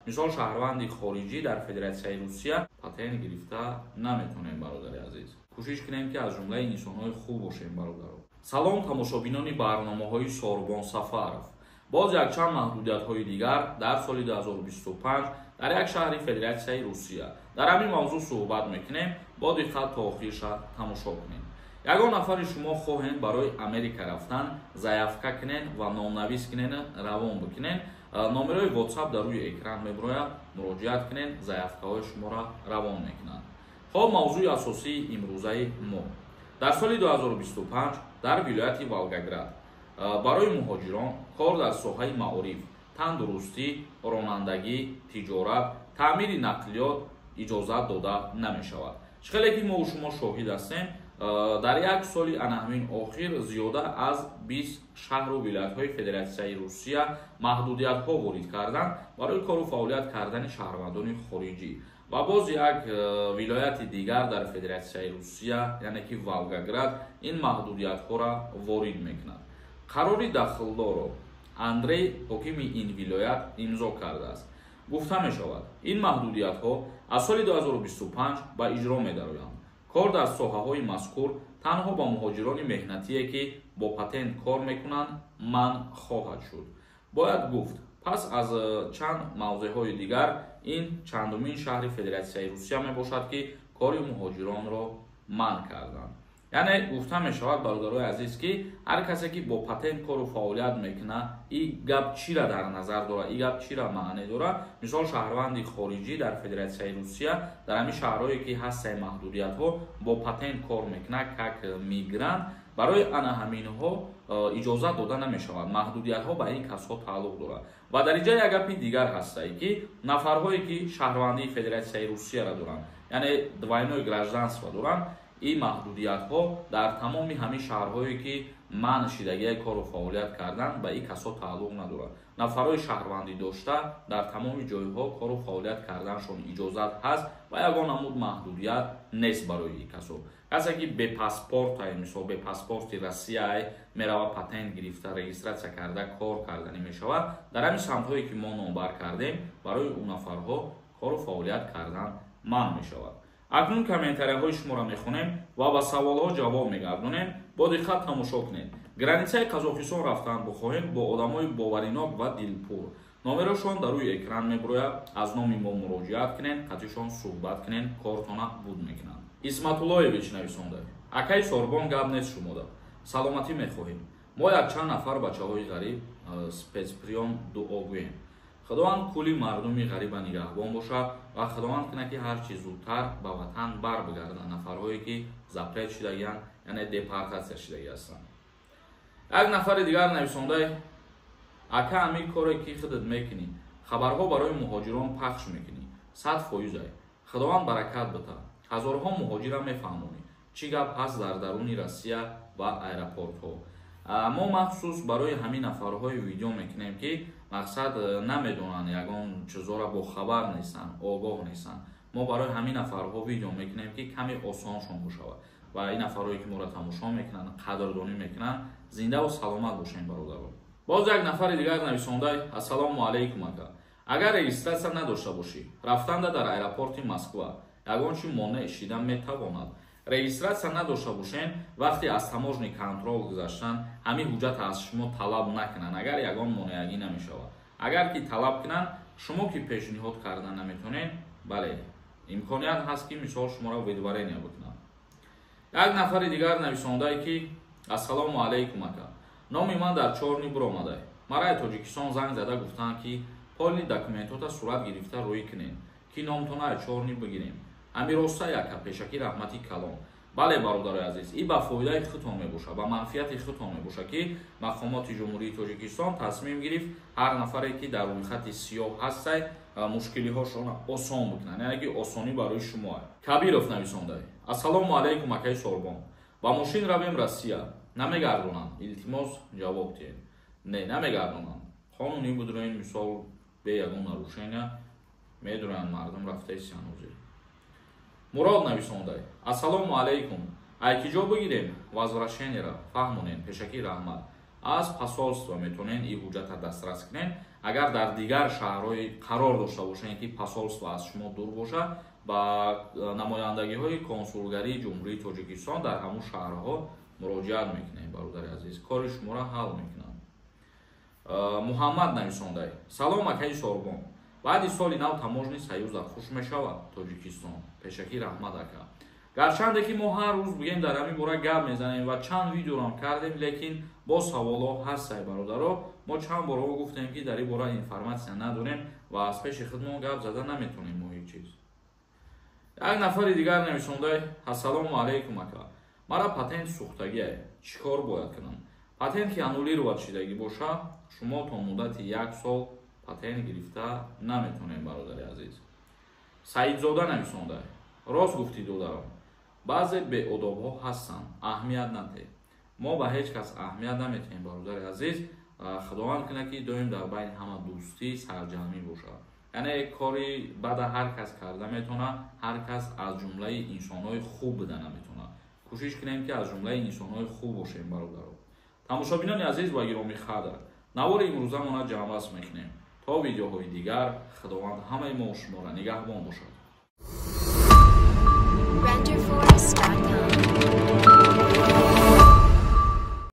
мисол шаҳрванди хориҷӣ дар Федератсияи Русия патент гирифта наметонем. бародари азиз, кӯшиш кунем ки аз ҷумлаи инсонҳои хуб бошем. бародаро, салом тамошобинони барномаҳои Сорбон Сафаров. боз якчанд маҳдудиятҳои дигар дар соли 2025 дар як шаҳри Федератсияи Русия. дар ҳамин мавзӯъ суҳбат мекунем. бо диққат то охирша тамошо кунем. ягон нафари шумо хоҳем барои Америка рафтан заявка кунен ва номнавис кунен, равон бикунен. номерои WhatsApp дар рӯи экран мебурояд. муроҷиат кунен, заявкаҳои шуморо равон мекунанд. хоб, мавзӯи асосии имрӯзаи мо. дар соли 2025 дар вилояти Волгоград барои муҳоҷирон кор дар соҳаи маориф, тандурустӣ, ронандагӣ, тиҷорат, таъмири нақлиёт иҷозат дода намешавад. хеле ки мо шумо шоҳид ҳастем, дар як соли анаҳамин охир зиёда аз 20 шаҳру вилоятҳои Федератсияи Русия маҳдудиятҳо ворид карданд барои кору фаъолият кардани шаҳрвандони хориҷӣ. ва боз як вилояти дигар дар Федератсияи Русия, яъне ки Волгоград, ин маҳдудиятҳоро ворид мекунад. қарори дахлдорро Андрей, ҳокими ин вилоят, имзо кардааст. гуфта мешавад, ин маҳдудиятҳо аз соли 2025 ба иҷро медароянд. кор дар соҳаҳои мазкур танҳо ба муҳоҷирони меҳнатие ки бо патент кор мекунанд манъ хоҳад шуд. бояд гуфт, пас аз чанд мавзеъҳои дигар ин чандумин шаҳри Федератсияи Русия мебошад ки кори муҳоҷиронро манъ карданд. яъне гуфта мешавад, бародарои азиз, ки ҳар касе ки бо патент кору фаъолият мекунад, ин гап чиро дар назар дорад, ин гап чиро маъне дорад. мисол шаҳрванди хориҷӣ дар Федератсияи Русия дар ҳамин шаҳрҳое ки ҳастаи маҳдудиятҳо бо патент кор мекунад как мигрант, барои ана ҳаминҳо иҷозат дода намешавад. маҳдудиятҳо ба ин касҳо тааллуқ дорад. ва дар инҷа як гапи дигар ҳастае ки нафарҳое ки шаҳрвандии Федератсияи Русияро доранд, яъне двойное гражданство доранд, ин маҳдудиятҳо дар тамоми ҳамин шаҳрҳое ки манъ шидагии кору фаъолият кардан ба ин касҳо тааллуқ надорад. нафарҳои шаҳрвандӣ дошта дар тамоми ҷойҳо кору фаъолият карданашон иҷозат ҳаст ва ягон намуд маҳдудият нест барои ин касо. касе ки бепаспортае, мисол бепаспорти Россияе меравад патент гирифта, регистратсия карда кор карданӣ мешавад. дар ҳамин самтҳое ки мо номбар кардем, барои он нафарҳо кору фаъолият кардан манъ мешавад. акнун комментарияҳои шуморо мехонем ва ба саволҳо ҷавоб мегардонем. бо диққат тамошо кунед. границаи Қазоқистон рафтан бихоҳед бо одамои боваринок ва дилпур. номерошон дар рӯи экран мебурояд. аз номи мо муроҷиат кунед, қатишон суҳбат кунед, кортона буд мекунанд. Исматуллоевич нависонда: акай Сорбон, гап нест шумода. саломатӣ мехоҳем. мо якчанд нафар бачаҳои ғариб спецприём дуогӯем. худованд кӯли мардуми ғариба нигаҳбон бошад ва худованд кунад ки ҳар чӣ зудтар ба ватан барбигарданд нафарҳое ки запрет шудагиянд, яъне депортатсия шудагӣ ҳастанд. як нафари дигар нависонда: ака, ҳамин коре ки худат мекунӣ, хабарҳо барои муҳоҷирон пахш мекунӣ, 100%. худованд баракат бита. ҳазорҳо муҳоҷира мефаҳмонӣ чӣ гап ҳаст дар даруни Россия ва аэропортҳо. мо махсус барои ҳамин нафарҳои видео мекунем ки мақсад намедонанд, ягон чизора бохабар нестанд, огоҳ нестанд. мо барои ҳамин нафарҳо видео мекунем ки каме осоншон бошавад ва ин нафарҳое ки моро тамошо мекунанд, қадрдонӣ мекунанд, зиндаву саломат бошем бародарон. боз як нафари дигар нависонда: ассалому алайкум ака, агар регистратсия надошта бошӣ, рафтанда дар аэропорти Москва ягон чӣ монеъ шида метавонад. регистратсия надошта бошен, вақте аз таможни контрол гузаштан ҳамин ҳуҷҷат аз шумо талаб накунанд, агар ягон монеагӣ намешавад. агар ки талаб кунанд, шумо ки пешниҳод кардан наметонед, бале, имконият ҳаст ки мисол шуморо видварения бикунанд. як нафари дигар нависондае ки: ассалому алайкум ака, номи ман дар чорни буромадай. мараи Тоҷикистон занг зада гуфтанд ки полни документота сурат гирифта рӯй кунед ки номтонаи чорни бигирем. амироста яка пешакӣ раҳмати калон. бале бародарои азиз, ин ба фоидаи худтон мебошад, ба манфиати худтон мебошад ки мақомоти ҷумҳурии Тоҷикистон тасмим гирифт ҳар нафаре ки дар рӯйхати сиёҳ ҳастай мушкилиҳошона осон бикунанд, яъне ки осонӣ барои шумо. Кабиров нависондай: ассалому алайкум акай Сорбон, ба мошин равем Россия, намегардонанд, илтимос ҷавоб диҳед. не, намегардонанд. қонуни будроин мисол бе ягон нарушения медоноянд мардум рафтаи сиянозӣ. Мурод нависондай: ассалому алайкум, айкиҷо бигирем возвращениеро фаҳмонем, пешакӣ раҳмат. аз посольство метавонен ин ҳуҷҷата дастрас кунен. Агар дар дигар шаҳрҳои қарор дошта бошанд ки посольство аз шумо дур боша, ба намояндагиҳои консулгарии ҷумҳурии Тоҷикистон дар ҳамун шаҳрҳо муроҷиат мекунем. Бародари азиз, кори шуморо ҳал мекунам. Муҳаммад нависондай: салом акаи Сорбон, баъди соли нав таможни саюза хуш мешавад Тоҷикистон. Пешакӣ раҳмат ака. гарчанде ки мо ҳар рӯз гӯем дар ҳамин бора гап мезанем ва чанд видеорам кардем, лекин бо саволҳо ҳастай бародаро. Мо чанд борҳо гуфтем ки дар ин бора информатсия надорем ва аз пеши худмон гап зада наметонем мо ҳеҷ чиз. Як нафари дигар нависондай: ассалому алайкум ака, мара патент сӯхтагиае, чӣ кор бояд кунам? Патент ки аннулировад шидагӣ боша, шумо то муддати 1 сол патент гирифта наметонем. Бародари азиз. Саидзода нависондай: рост гуфтӣ додарам, баъзе беодобҳо ҳастанд, аҳамият надеҳ. Мо ба ҳеҷ кас аҳамият наметиҳем. Бародари азиз, худованд кунад ки доим дар байни ҳама дӯстӣ сарҷамӣ бошад. яъне кори бада ҳар кас карда метавонад, ҳар кас аз ҷумлаи инсонҳои хуб буда наметавонад. кӯшиш кунем ки аз ҷумлаи инсонҳои хуб бошем. бародаро, тамошобинони азиз ва гиромӣ қадр, навори имрӯзамона ҷамъбаст мекунем. то видеоҳои дигар, худованд ҳамаи мо шуморо нигаҳбон бошад.